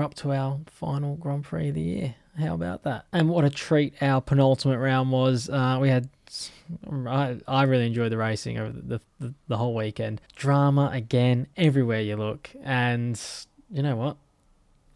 we're up to our final Grand Prix of the year. How about that? And what a treat our penultimate round was. I really enjoyed the racing over the whole weekend. Drama again, everywhere you look. And you know what?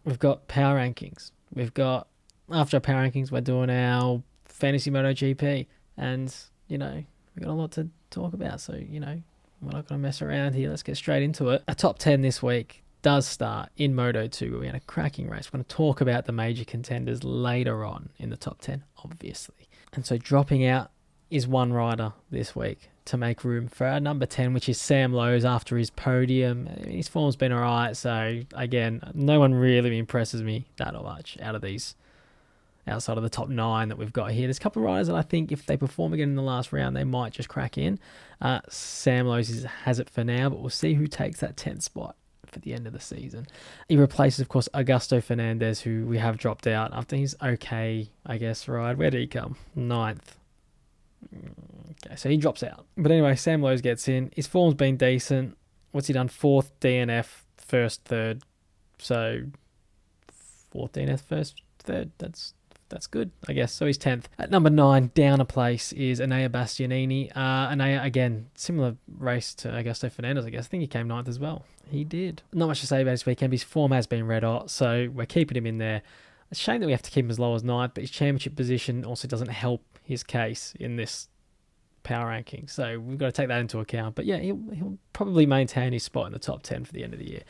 We've got power rankings. After our power rankings, we're doing our Fantasy MotoGP. And, we've got a lot to talk about. So, we're not going to mess around here. Let's get straight into it. Our top 10 this week does start in Moto 2, where we had a cracking race. We're going to talk about the major contenders later on in the top 10, obviously. And so dropping out is one rider this week to make room for our number 10, which is Sam Lowes after his podium. His form's been all right. So, again, no one really impresses me that much out of these, outside of the top 9 that we've got here. There's a couple of riders that I think if they perform again in the last round, they might just crack in. Sam Lowes has it for now, but we'll see who takes that 10th spot for the end of the season. He replaces, of course, Augusto Fernandez, who we have dropped out after his okay, I guess, ride. Where did he come? 9th. Okay, so he drops out. But anyway, Sam Lowes gets in. His form's been decent. What's he done? 4th DNF, 1st, 3rd. So 4th DNF, 1st, 3rd. That's good, I guess. So he's 10th. At number 9, down a place, is Enea Bastianini. Enea, again, similar race to Augusto Fernandez, I guess. I think he came 9th as well. He did. Not much to say about his weekend. His form has been red hot, so we're keeping him in there. It's a shame that we have to keep him as low as 9th, but his championship position also doesn't help his case in this power ranking. So we've got to take that into account. But yeah, he'll probably maintain his spot in the top 10 for the end of the year.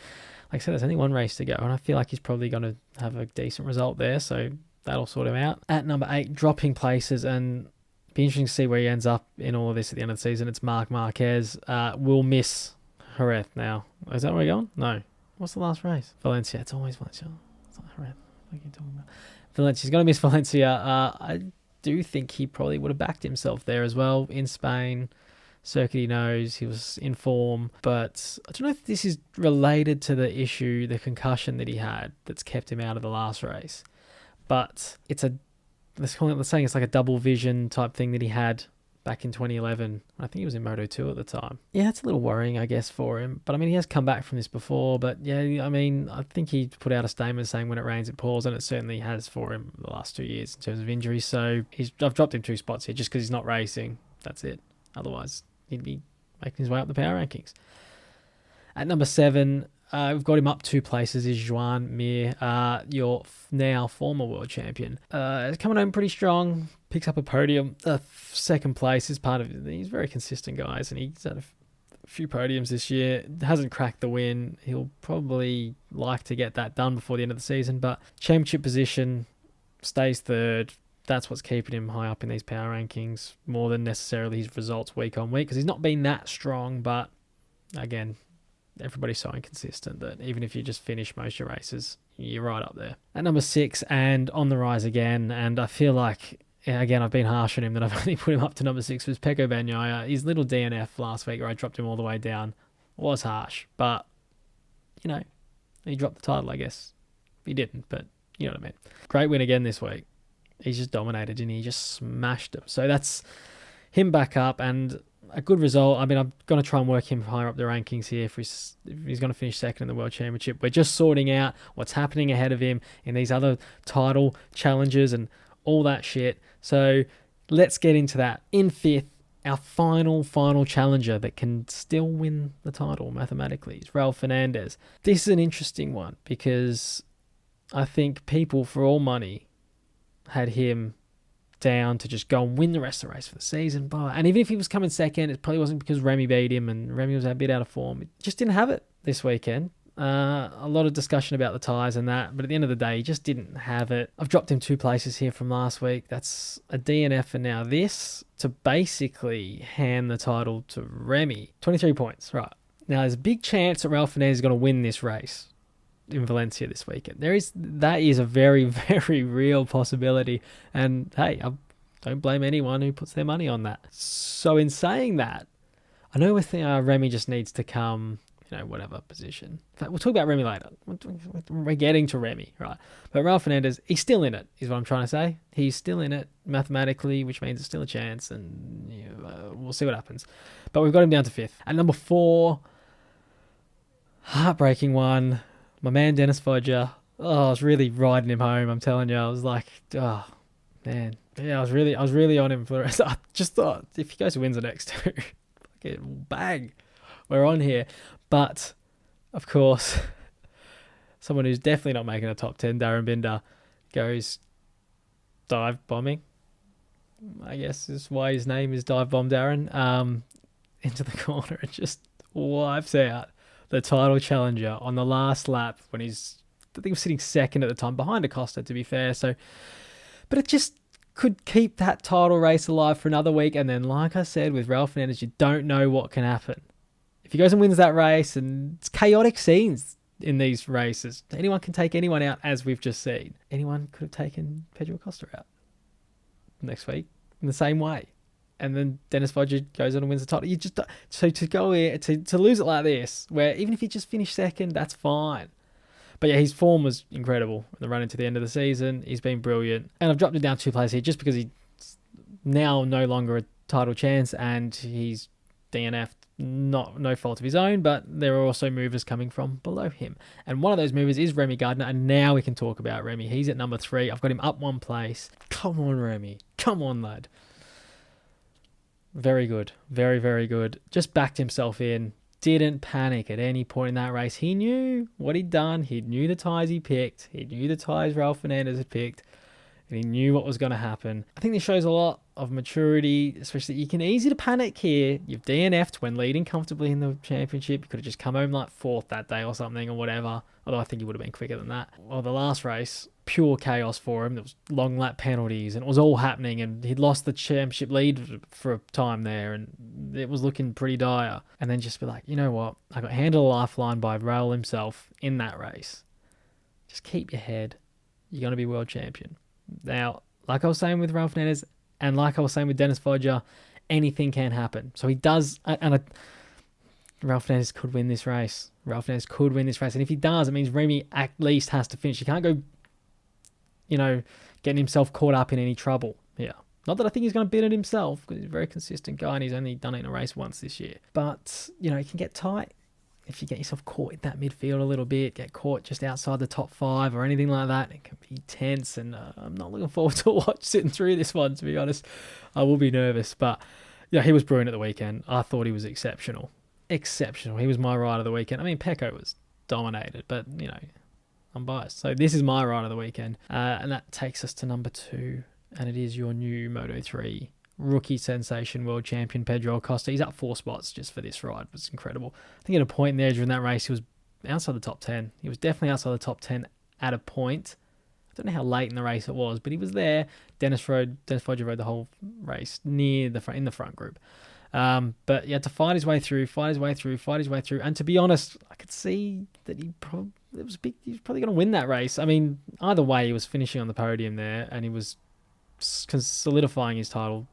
Like I said, there's only one race to go, and I feel like he's probably going to have a decent result there, so that'll sort him out. At number 8, dropping places, and be interesting to see where he ends up in all of this at the end of the season. It's Marc Marquez. We'll miss Jerez now. Is that where we're going? No. What's the last race? Valencia. It's always Valencia. It's not Jerez. What are you talking about? Valencia. He's going to miss Valencia. I do think he probably would have backed himself there as well in Spain. Circuit he knows, he was in form, but I don't know if this is related to the issue, the concussion that he had that's kept him out of the last race. But it's saying it's like a double vision type thing that he had back in 2011. I think he was in Moto 2 at the time. Yeah, it's a little worrying, I guess, for him. But I mean, he has come back from this before. But yeah, I mean, I think he put out a statement saying when it rains, it pours, and it certainly has for him the last 2 years in terms of injuries. So I've dropped him 2 spots here just because he's not racing. That's it. Otherwise, he'd be making his way up the power rankings. At number 7, we've got him up 2 places, is Joan Mir, your now former world champion. He's coming home pretty strong, picks up a podium. 2nd place is part of it. He's very consistent, guys, and he's had a few podiums this year. Hasn't cracked the win. He'll probably like to get that done before the end of the season, but championship position, stays 3rd. That's what's keeping him high up in these power rankings, more than necessarily his results week on week, because he's not been that strong, but again, everybody's so inconsistent that even if you just finish most of your races, you're right up there. At number 6, and on the rise again, and I feel like, again, I've been harsh on him that I've only put him up to number 6, was Pecco Bagnaia. His little DNF last week where I dropped him all the way down was harsh, but, he dropped the title, I guess. He didn't, but you know what I mean. Great win again this week. He's just dominated, and he just smashed him. So that's him back up, and a good result. I mean, I'm going to try and work him higher up the rankings here if he's going to finish 2nd in the World Championship. We're just sorting out what's happening ahead of him in these other title challenges and all that shit. So let's get into that. In 5th, our final challenger that can still win the title mathematically is Raul Fernandez. This is an interesting one because I think people for all money had him down to just go and win the rest of the race for the season. And even if he was coming 2nd, it probably wasn't because Remy beat him and Remy was a bit out of form. It just didn't have it this weekend. A lot of discussion about the tyres and that, but at the end of the day, he just didn't have it. I've dropped him 2 places here from last week. That's a DNF, and now this to basically hand the title to Remy. 23 points, right. Now, there's a big chance that Raul Fernandez is going to win this race in Valencia this weekend. That is a very, very real possibility. And hey, I don't blame anyone who puts their money on that. So in saying that, I know Remy just needs to come, whatever position. In fact, we'll talk about Remy later. We're getting to Remy, right? But Raul Fernandez, he's still in it, is what I'm trying to say. He's still in it mathematically, which means it's still a chance, and we'll see what happens. But we've got him down to 5th. At number 4, heartbreaking one. My man Dennis Fodger, Oh, I was really riding him home. I'm telling you, I was like, oh man, yeah, I was really on him for the rest. I just thought if he goes and wins the next two, fucking bang, we're on here. But of course, someone who's definitely not making a top 10, Darren Binder, goes dive bombing. I guess is why his name is Dive Bomb Darren. Into the corner and just wipes out the title challenger on the last lap when he's, I think he was sitting second at the time, behind Acosta to be fair. So, but it just could keep that title race alive for another week. And then, like I said, with Ralph Fernandez, you don't know what can happen. If he goes and wins that race, and it's chaotic scenes in these races, anyone can take anyone out, as we've just seen. Anyone could have taken Pedro Acosta out next week in the same way. And then Dennis Vodger goes on and wins the title. You just, so to go here to lose it like this, where even if you just finish second, that's fine. But yeah, his form was incredible in the run into the end of the season. He's been brilliant, and I've dropped him down 2 places here just because he's now no longer a title chance, and he's DNF'd. No fault of his own, but there are also movers coming from below him, and one of those movers is Remy Gardner. And now we can talk about Remy. He's at number 3. I've got him up 1 place. Come on, Remy. Come on, lad. Very good. Very, very good. Just backed himself in. Didn't panic at any point in that race. He knew what he'd done. He knew the tyres he picked. He knew the tyres Ralph Fernandez had picked. And he knew what was going to happen. I think this shows a lot of maturity, especially you can easy to panic here. You've DNF'd when leading comfortably in the championship. You could have just come home like 4th that day or something or whatever. Although I think he would have been quicker than that. Well, the last race, pure chaos for him. There was long lap penalties and it was all happening, and he'd lost the championship lead for a time there and it was looking pretty dire. And then just be like, you know what? I got handed a lifeline by Raul himself in that race. Just keep your head. You're going to be world champion. Now, like I was saying with Ralph Fernandez and like I was saying with Dennis Vodger, anything can happen. So he does, and Ralph Fernandez could win this race. Ralph Fernandez could win this race. And if he does, it means Remy at least has to finish. He can't go, getting himself caught up in any trouble here. Not that I think he's going to beat it himself, because he's a very consistent guy and he's only done it in a race once this year. But, it can get tight. If you get yourself caught in that midfield a little bit, get caught just outside the top 5 or anything like that, it can be tense. And I'm not looking forward to sitting through this one, to be honest. I will be nervous. But, he was brilliant at the weekend. I thought he was exceptional. Exceptional. He was my ride of the weekend. I mean, Pecco was dominated, but, I'm biased. So this is my ride of the weekend. And that takes us to number 2. And it is your new Moto3 rookie sensation world champion Pedro Acosta. He's up 4 spots just for this ride. It was incredible. I think at a point there during that race, he was outside the top 10. He was definitely outside the top 10 at a point. I don't know how late in the race it was, but he was there. Dennis Vodger rode the whole race in the front group. But he had to fight his way through. And to be honest, I could see that he was probably going to win that race. I mean, either way, he was finishing on the podium there, and he was solidifying his title.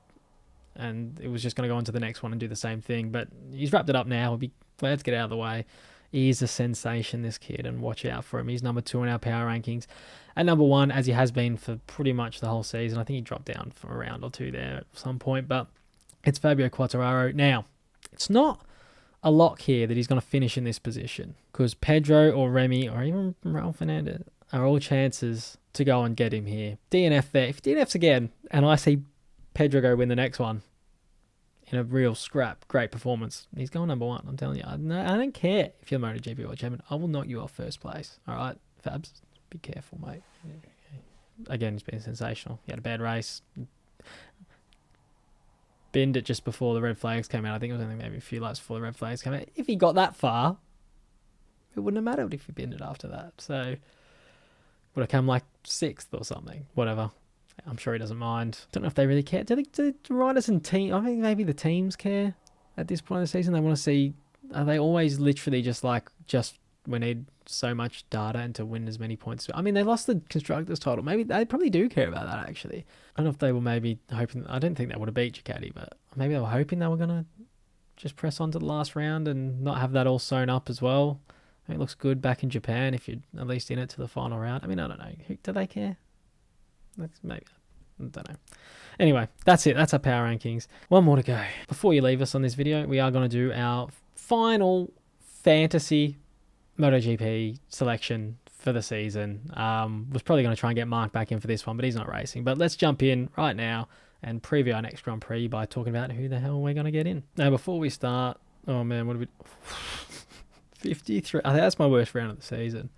And it was just going to go on to the next one and do the same thing. But he's wrapped it up now. We'll be glad to get out of the way. He is a sensation, this kid, and watch out for him. He's number 2 in our power rankings. At number 1, as he has been for pretty much the whole season. I think he dropped down for a round or 2 there at some point. But it's Fabio Quartararo. Now, it's not a lock here that he's going to finish in this position, because Pedro or Remy or even Ralph Fernandez are all chances to go and get him here. DNF there. If DNFs again, and I see Pedro go win the next one in a real scrap, great performance, he's going number 1. I'm telling you, I don't care if you're the MotoGP World Champion. I will knock you off first place. All right, Fabs, be careful, mate. Again, he's been sensational. He had a bad race. Binned it just before the red flags came out. I think it was only maybe a few laps before the red flags came out. If he got that far, it wouldn't have mattered if he binned it after that. So would have come like 6th or something. Whatever. I'm sure he doesn't mind. Don't know if they really care. Do the riders and team? I think maybe the teams care at this point of the season. They want to see. Are they always literally just we need so much data and to win as many points? I mean, they lost the constructors title. Maybe they probably do care about that. Actually, I don't know if they were maybe hoping. I don't think they would have beat Ducati, but maybe they were hoping they were gonna just press on to the last round and not have that all sewn up as well. I mean, it looks good back in Japan if you're at least in it to the final round. I mean, I don't know. Do they care? Maybe. I don't know. Anyway, that's it. That's our power rankings. One more to go. Before you leave us on this video, we are going to do our final fantasy MotoGP selection for the season. Was probably going to try and get Mark back in for this one, but he's not racing. But let's jump in right now and preview our next Grand Prix by talking about who the hell we're going to get in. Now, before we start, oh man, what have we... 53. I think that's my worst round of the season.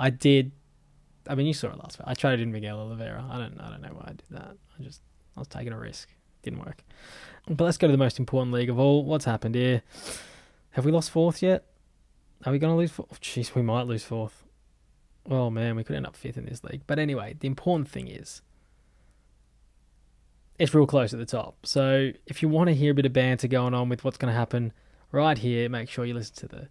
I mean, you saw it last week. I traded in Miguel Oliveira. I don't know why I did that. I was taking a risk. Didn't work. But let's go to the most important league of all. What's happened here? Have we lost fourth yet? Are we going to lose fourth? Jeez, we might lose fourth. Oh man, we could end up fifth in this league. But anyway, the important thing is it's real close at the top. So if you want to hear a bit of banter going on with what's going to happen right here, make sure you listen to the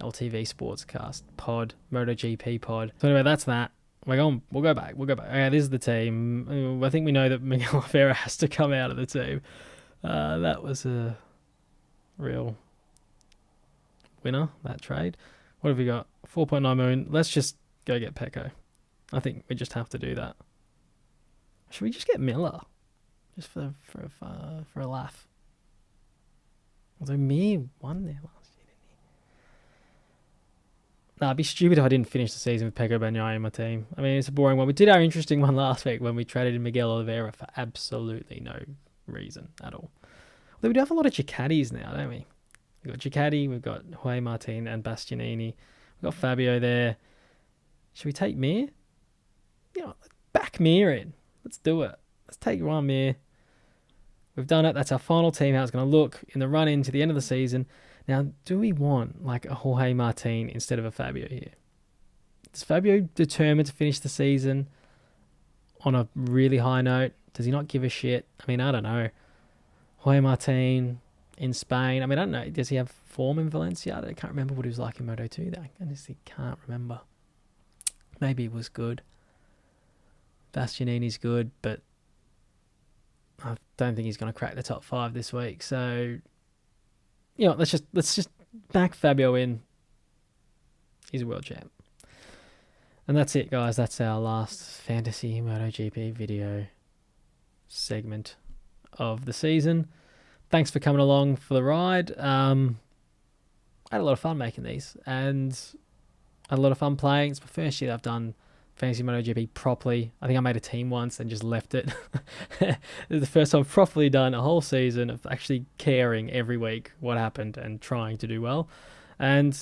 LTV Sportscast Pod, MotoGP Pod. So anyway, that's that. We'll go back. Okay, this is the team. I think we know that Miguel Oliveira has to come out of the team. That was a real winner, that trade. What have we got? 4.9 million. Let's just go get Pecco. I think we just have to do that. Should we just get Miller? Just for a laugh. Although Mir won there last year, didn't he? Nah, it'd be stupid if I didn't finish the season with Pecco Bagnaia in my team. I mean, it's a boring one. We did our interesting one last week when we traded in Miguel Oliveira for absolutely no reason at all. Although we do have a lot of Ducatis now, don't we? We've got Ducati, we've got Jorge Martin and Bastianini. We've got Fabio there. Should we take Mir? Yeah, back Mir in. Let's do it. Let's take one Mir. We've done it. That's our final team, how it's going to look in the run-in to the end of the season. Now, do we want like a Jorge Martin instead of a Fabio here? Is Fabio determined to finish the season on a really high note? Does he not give a shit? I mean, I don't know. Jorge Martin in Spain. I mean, I don't know. Does he have form in Valencia? I can't remember what he was like in Moto2 though. I honestly can't remember. Maybe it was good. Bastianini's good, but I don't think he's going to crack the top 5 this week. So, you know, let's just back Fabio in. He's a world champ. And that's it, guys. That's our last Fantasy MotoGP video segment of the season. Thanks for coming along for the ride. I had a lot of fun making these, and I had a lot of fun playing. It's my first year that I've done Fantasy MotoGP properly. I think I made a team once and just left it. It was the first time I've properly done a whole season of actually caring every week what happened and trying to do well. And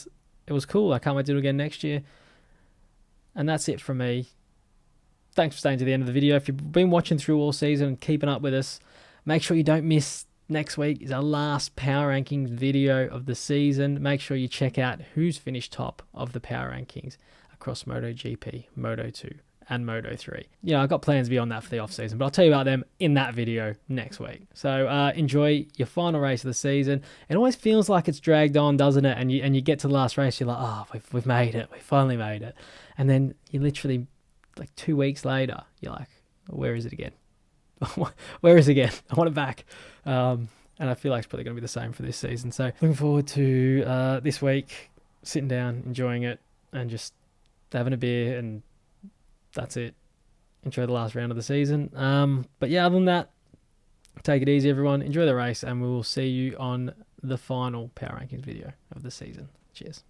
it was cool. I can't wait to do it again next year. And that's it from me. Thanks for staying to the end of the video. If you've been watching through all season and keeping up with us, make sure you don't miss next week is our last power rankings video of the season. Make sure you check out who's finished top of the power rankings across MotoGP, Moto2 and Moto3. You know, I've got plans beyond that for the off season, but I'll tell you about them in that video next week. So enjoy your final race of the season. It always feels like it's dragged on, doesn't it? And you get to the last race, you're like, oh, we've made it. We finally made it. And then you literally, like 2 weeks later, you're like, where is it again? Where is it again? I want it back. And I feel like it's probably going to be the same for this season. So looking forward to this week, sitting down, enjoying it, and just having a beer, and that's it. Enjoy the last round of the season. But yeah, other than that, take it easy, everyone. Enjoy the race, and we will see you on the final power rankings video of the season. Cheers.